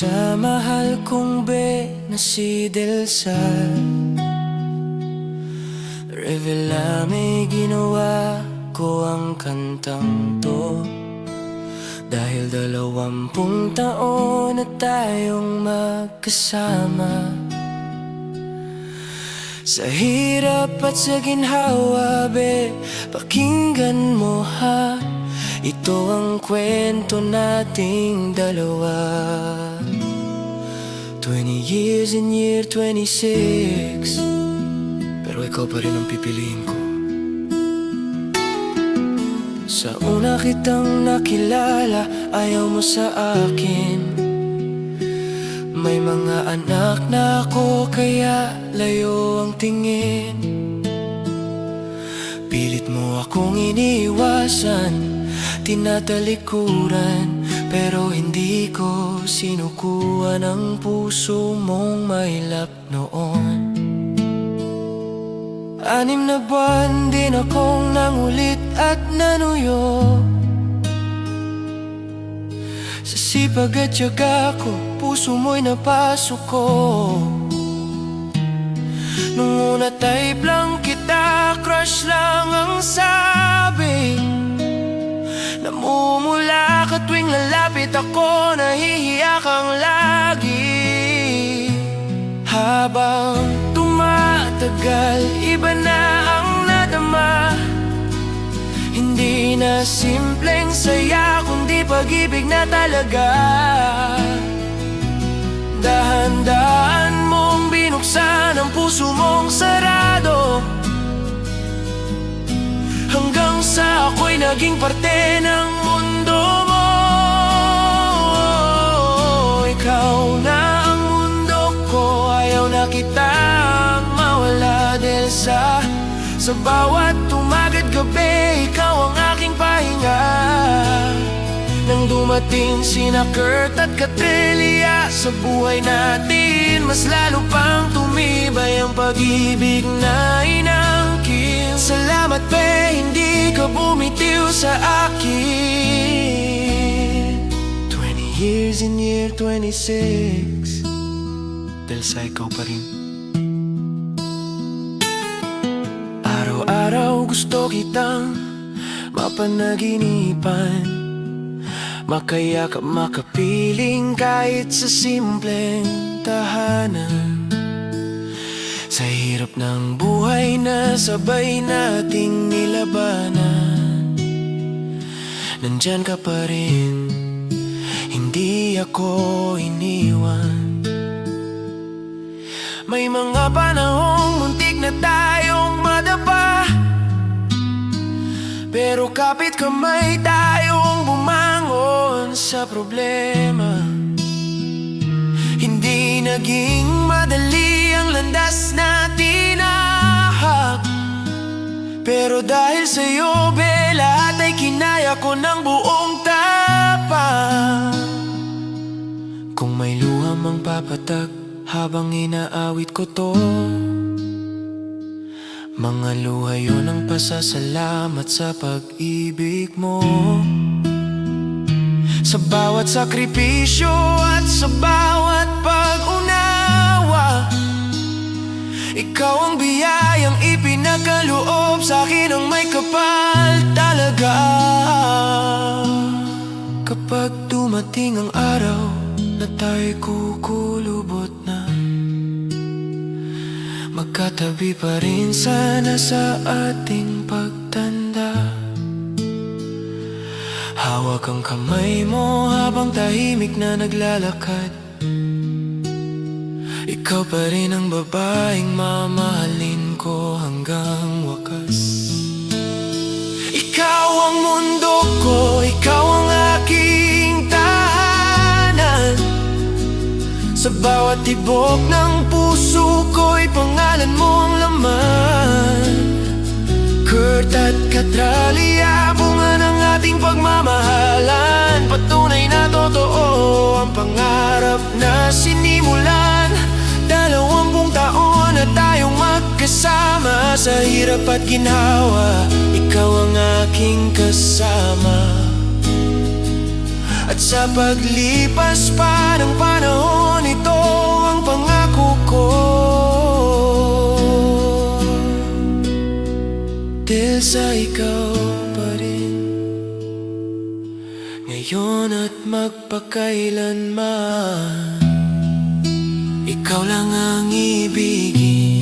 Sa mahal kong na si Delsal, revela may ginawa ko ang kantang to. Dahil 20 taon na tayong magkasama, sa hirap at sa ginhawa, pakinggan mo ha. Ito ang kwento nating dalawa. 20 years in year 26, pero ikaw pa rin ang pipiliin ko. Sa una kitang nakilala, ayaw mo sa akin. May mga anak na ako, kaya layo ang tingin. Pilit mo akong iniwasan, tinatalikuran, pero hindi ko sinukuan ang puso mong mailap noon. 6 na buwan din akong nangulit at nanuyo. Sa sipag at tiyaga ko, puso mo'y napasok ko. Nung una type lang kita, crush lang ang sabi. Namumula ka tuwing lalapit ako, nahihiya kang lagi. Habang tumatagal, iba na ang nadama. Hindi na simpleng saya, kundi pag-ibig na talaga. Dahan-dahan mong binuksan ang puso mong sarado, hanggang sa ako'y naging parte ng mundo mo. Ikaw na ang mundo ko, ayaw na kitang mawala. Dahil sa bawat tumagad gabi, ikaw ang aking pahinga. Nang dumating sina Kurt at Katrelia sa buhay natin, mas lalo pang tumibay ang pag-ibig na inangkin. Salamat hindi ka bumitiw sa akin. 20 years in year 26, dahil sa ikaw pa rin. Araw-araw gusto kitang mapanaginipan, makayakap, makapiling kahit sa simpleng tahanan. Sa hirap ng buhay na sabay nating nilabanan, nandyan ka pa rin, hindi ako iniwan. May mga panahong muntik na tayong madapa, pero kapit kamay tayong bumangon sa problema. Hindi naging madali ang landas na tinahak, pero dahil sa'yo, lahat ay kinaya ko ng buong tapang. Kung may luha mang papatag habang inaawit ko to, mga luha yun ang pasasalamat sa pag-ibig mo. Sa bawat sakripisyo at sa bawat pag-unawa, ikaw ang biyayang ipinagkaloob sa'kin, ang may kapal talaga. Kapag dumating ang araw na tayo'y kukulubot na, magkatabi pa rin sana sa ating pagtanda. Hawak ang kamay mo habang tahimik na naglalakad. Ikaw pa rin ang babaeng mamahalin ko hanggang wakas. Ikaw ang mundo ko, ikaw ang aking tahanan. Sa bawat tibok ng puso ko'y pangalan mo ang laman. Kurt at Katrelia, bunga ng ating pagmamahalan. Patunay na totoo ang pangarap na sinimulan. 20 taon na tayong magkasama, sa hirap at ginhawa, ikaw ang aking kasama. At sa paglipas pa ng panahon, ito ang pangako ko. Delsa, ikaw pa rin, ngayon at magpakailanman. Ikaw lang ang ibigin.